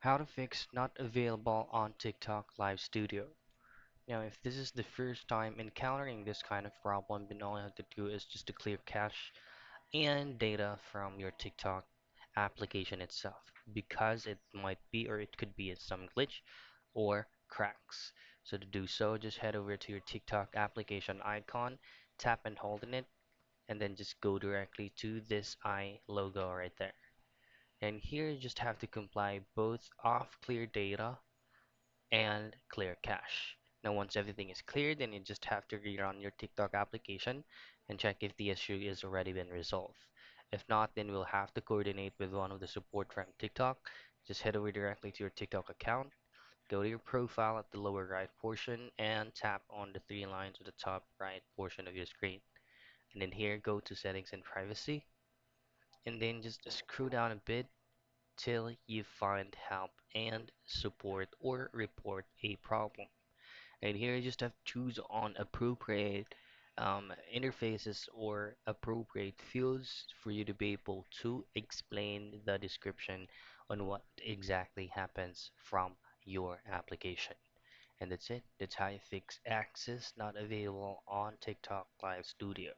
How to fix not available on TikTok Live Studio. Now, if this is the first time encountering this kind of problem, then all you have to do is just to clear cache and data from your TikTok application itself, because it might be or it could be some glitch or cracks. So to do so, just head over to your TikTok application icon, tap and hold on it, and then just go directly to this eye logo right there. And here you just have to comply both off clear data and clear cache. Now, once everything is cleared, then you just have to rerun your TikTok application and check if the issue is already been resolved. If not, then we'll have to coordinate with one of the support from TikTok. Just head over directly to your TikTok account, go to your profile at the lower right portion, and tap on the three lines at the top right portion of your screen. And then here, go to settings and privacy, and then just scroll down a bit till you find help and support or report a problem. And here you just have to choose on appropriate interfaces or appropriate fields for you to be able to explain the description on what exactly happens from your application. And that's it. That's how you fix access not available on TikTok Live Studio.